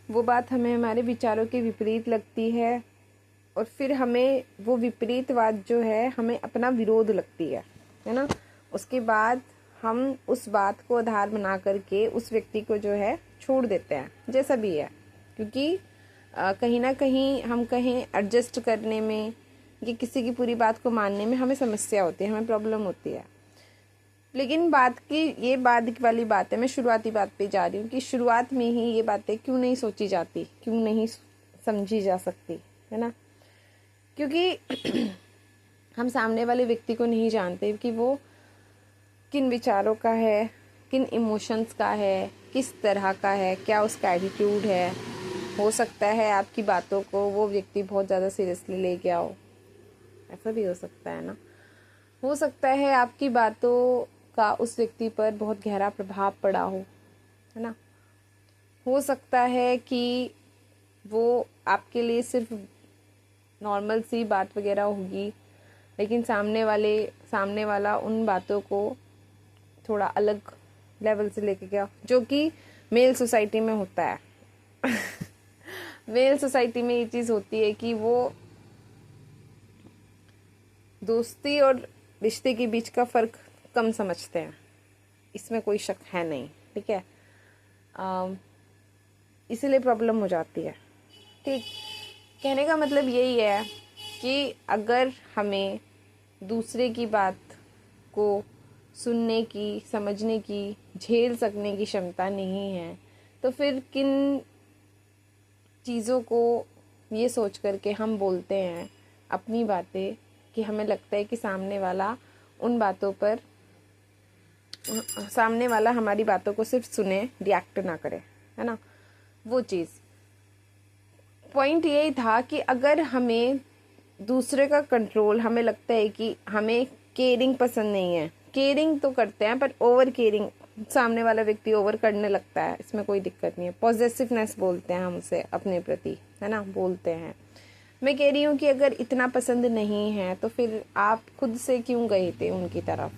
वो बात हमें हमारे विचारों के विपरीत लगती है और फिर हमें वो विपरीत बात जो है हमें अपना विरोध लगती है ना। उसके बाद हम उस बात को आधार बना करके उस व्यक्ति को जो है छोड़ देते हैं, जैसा भी है। क्योंकि कहीं ना कहीं हम कहें एडजस्ट करने में कि किसी की पूरी बात को मानने में हमें समस्या होती है, हमें प्रॉब्लम होती है। लेकिन ये बात वाली बात है, मैं शुरुआती बात पे जा रही हूँ कि शुरुआत में ही ये बातें क्यों नहीं सोची जाती, क्यों नहीं समझी जा सकती, है ना। क्योंकि हम सामने वाले व्यक्ति को नहीं जानते कि वो किन विचारों का है, किन इमोशंस का है, किस तरह का है, क्या उसका एटीट्यूड है। हो सकता है आपकी बातों को वो व्यक्ति बहुत ज़्यादा सीरियसली ले गया हो, ऐसा भी हो सकता है ना। हो सकता है आपकी बातों का उस व्यक्ति पर बहुत गहरा प्रभाव पड़ा हो, है ना। हो सकता है कि वो आपके लिए सिर्फ नॉर्मल सी बात वगैरह होगी, लेकिन सामने वाला उन बातों को थोड़ा अलग लेवल से लेके गया, जो कि मेल सोसाइटी में होता है। मेल सोसाइटी में ये चीज़ होती है कि वो दोस्ती और रिश्ते के बीच का फ़र्क कम समझते हैं, इसमें कोई शक है नहीं, ठीक है। इसीलिए प्रॉब्लम हो जाती है, ठीक। कहने का मतलब यही है कि अगर हमें दूसरे की बात को सुनने की, समझने की, झेल सकने की क्षमता नहीं है, तो फिर किन चीज़ों को ये सोच करके हम बोलते हैं अपनी बातें कि हमें लगता है कि सामने वाला हमारी बातों को सिर्फ सुने, रिएक्ट ना करे, है ना। वो चीज़ पॉइंट यही था कि अगर हमें दूसरे का कंट्रोल, हमें लगता है कि हमें केयरिंग पसंद नहीं है, केयरिंग तो करते हैं पर ओवर केयरिंग, सामने वाला व्यक्ति ओवर करने लगता है, इसमें कोई दिक्कत नहीं है। पॉजेसिवनेस बोलते हैं हम उसे अपने प्रति, है ना, बोलते हैं। मैं कह रही हूँ कि अगर इतना पसंद नहीं है तो फिर आप खुद से क्यों गए थे उनकी तरफ,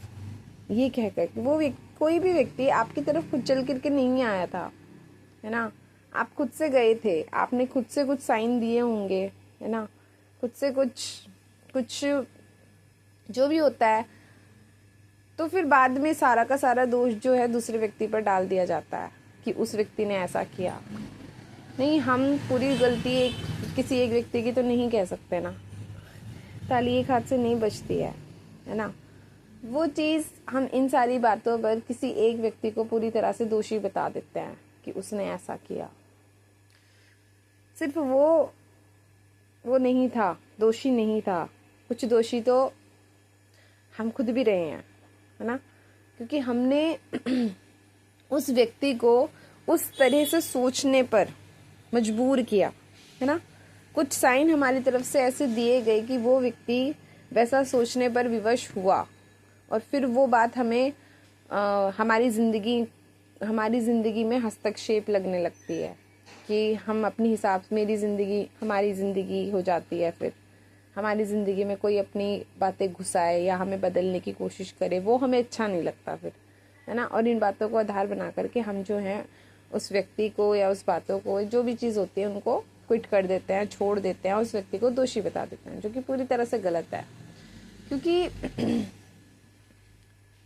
ये कहकर वो कोई भी व्यक्ति आपकी तरफ खुद चल करके नहीं आया था, है ना। आप खुद से गए थे, आपने खुद से कुछ साइन दिए होंगे, है ना, खुद से कुछ जो भी होता है। तो फिर बाद में सारा का सारा दोष जो है दूसरे व्यक्ति पर डाल दिया जाता है कि उस व्यक्ति ने ऐसा किया। नहीं, हम पूरी गलती किसी एक व्यक्ति की तो नहीं कह सकते ना, ताली एक हाथ से नहीं बजती है ना। वो चीज़ हम इन सारी बातों पर किसी एक व्यक्ति को पूरी तरह से दोषी बता देते हैं कि उसने ऐसा किया। सिर्फ वो नहीं था, दोषी नहीं था, कुछ दोषी तो हम खुद भी रहे हैं, है ना। क्योंकि हमने उस व्यक्ति को उस तरह से सोचने पर मजबूर किया, है ना। कुछ साइन हमारी तरफ से ऐसे दिए गए कि वो व्यक्ति वैसा सोचने पर विवश हुआ और फिर वो बात हमें हमारी ज़िंदगी में हस्तक्षेप लगने लगती है कि हम अपनी हिसाब से हमारी ज़िंदगी हो जाती है। फिर हमारी ज़िंदगी में कोई अपनी बातें घुसाए या हमें बदलने की कोशिश करे, वो हमें अच्छा नहीं लगता फिर, है ना। और इन बातों को आधार बना करके हम जो हैं उस व्यक्ति को या उस बातों को, जो भी चीज़ होती है, उनको क्विट कर देते हैं, छोड़ देते हैं, उस व्यक्ति को दोषी बता देते हैं, जो कि पूरी तरह से गलत है। क्योंकि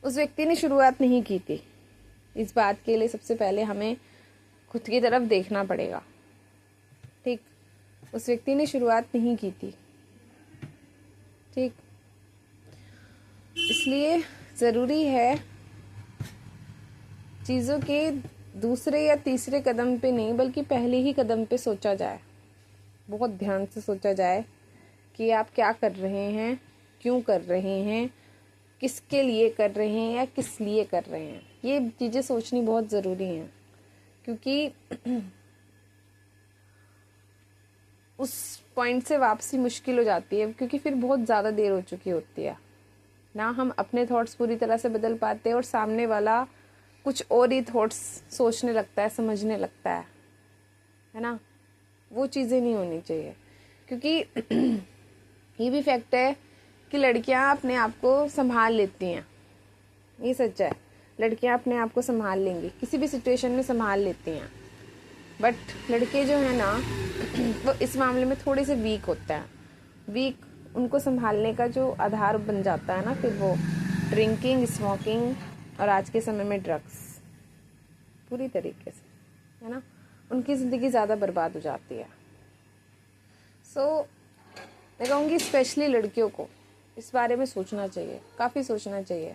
उस व्यक्ति ने शुरुआत नहीं की थी। इस बात के लिए सबसे पहले हमें खुद की तरफ देखना पड़ेगा, ठीक। उस व्यक्ति ने शुरुआत नहीं की थी, ठीक। इसलिए ज़रूरी है चीज़ों के दूसरे या तीसरे कदम पे नहीं, बल्कि पहले ही कदम पे सोचा जाए, बहुत ध्यान से सोचा जाए कि आप क्या कर रहे हैं, क्यों कर रहे हैं, किसके लिए कर रहे हैं या किस लिए कर रहे हैं। ये चीज़ें सोचनी बहुत ज़रूरी हैं, क्योंकि उस पॉइंट से वापसी मुश्किल हो जाती है, क्योंकि फिर बहुत ज़्यादा देर हो चुकी होती है ना। हम अपने थॉट्स पूरी तरह से बदल पाते हैं और सामने वाला कुछ और ही थॉट्स सोचने लगता है, समझने लगता है ना। वो चीज़ें नहीं होनी चाहिए, क्योंकि ये भी फैक्ट है कि लड़कियां अपने आप को संभाल लेती हैं। ये सच है, लड़कियां अपने आप को संभाल लेंगी, किसी भी सिचुएशन में संभाल लेती हैं। बट लड़के जो है ना वो इस मामले में थोड़े से वीक होते हैं। वीक उनको संभालने का जो आधार बन जाता है ना फिर वो ड्रिंकिंग, स्मोकिंग और आज के समय में ड्रग्स पूरी तरीके से, है ना, उनकी ज़िंदगी ज़्यादा बर्बाद हो जाती है। मैं कहूँगी स्पेशली लड़कियों को इस बारे में सोचना चाहिए, काफ़ी सोचना चाहिए,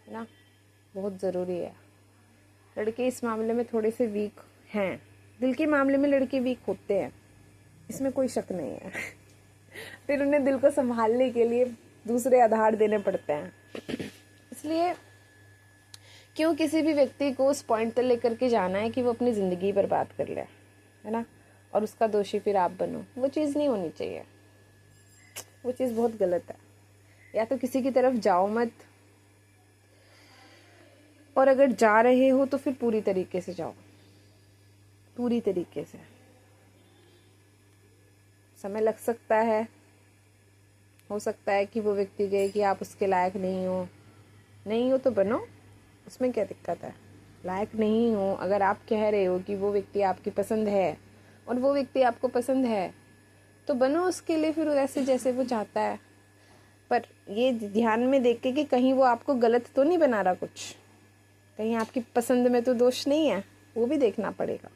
है ना, बहुत ज़रूरी है। लड़के इस मामले में थोड़े से वीक हैं, दिल के मामले में लड़के वीक होते हैं, इसमें कोई शक नहीं है। फिर उन्हें दिल को संभालने के लिए दूसरे आधार देने पड़ते हैं। इसलिए क्यों किसी भी व्यक्ति को उस पॉइंट तक लेकर के जाना है कि वो अपनी ज़िंदगी बर्बाद कर ले, है ना, और उसका दोषी फिर आप बनो, वो चीज़ नहीं होनी चाहिए, वो चीज़ बहुत गलत है। या तो किसी की तरफ जाओ मत, और अगर जा रहे हो तो फिर पूरी तरीके से जाओ, पूरी तरीके से। समय लग सकता है, हो सकता है कि वो व्यक्ति कहे कि आप उसके लायक नहीं हो तो बनो, उसमें क्या दिक्कत है। लायक नहीं हो, अगर आप कह रहे हो कि वो व्यक्ति आपकी पसंद है और वो व्यक्ति आपको पसंद है तो बनो उसके लिए फिर वैसे जैसे वो चाहता है। पर ये ध्यान में देख के कि कहीं वो आपको गलत तो नहीं बना रहा, कुछ कहीं आपकी पसंद में तो दोष नहीं है, वो भी देखना पड़ेगा,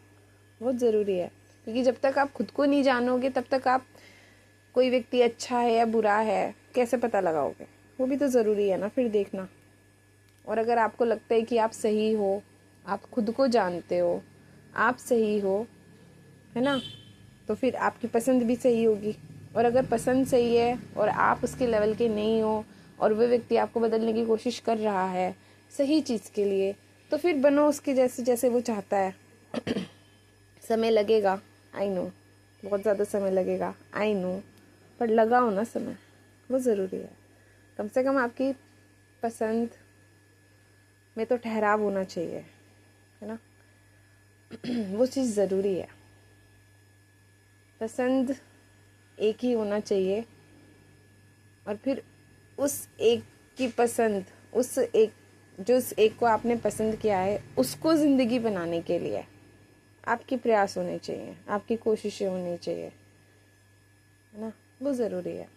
बहुत ज़रूरी है। क्योंकि जब तक आप खुद को नहीं जानोगे तब तक आप कोई व्यक्ति अच्छा है या बुरा है कैसे पता लगाओगे, वो भी तो ज़रूरी है ना फिर देखना। और अगर आपको लगता है कि आप सही हो, आप खुद को जानते हो, आप सही हो, है ना, तो फिर आपकी पसंद भी सही होगी। और अगर पसंद सही है और आप उसके लेवल के नहीं हो और वो व्यक्ति आपको बदलने की कोशिश कर रहा है सही चीज़ के लिए, तो फिर बनो उसके जैसे जैसे वो चाहता है। समय लगेगा, आई नो, बहुत ज़्यादा समय लगेगा, आई नो, पर लगाओ ना समय, वो ज़रूरी है। कम से कम आपकी पसंद में तो ठहराव होना चाहिए, है ना, वो चीज़ ज़रूरी है। पसंद एक ही होना चाहिए और फिर उस एक की पसंद, उस एक को आपने पसंद किया है उसको ज़िंदगी बनाने के लिए आपके प्रयास होने चाहिए, आपकी कोशिशें होनी चाहिए, है ना, वो ज़रूरी है।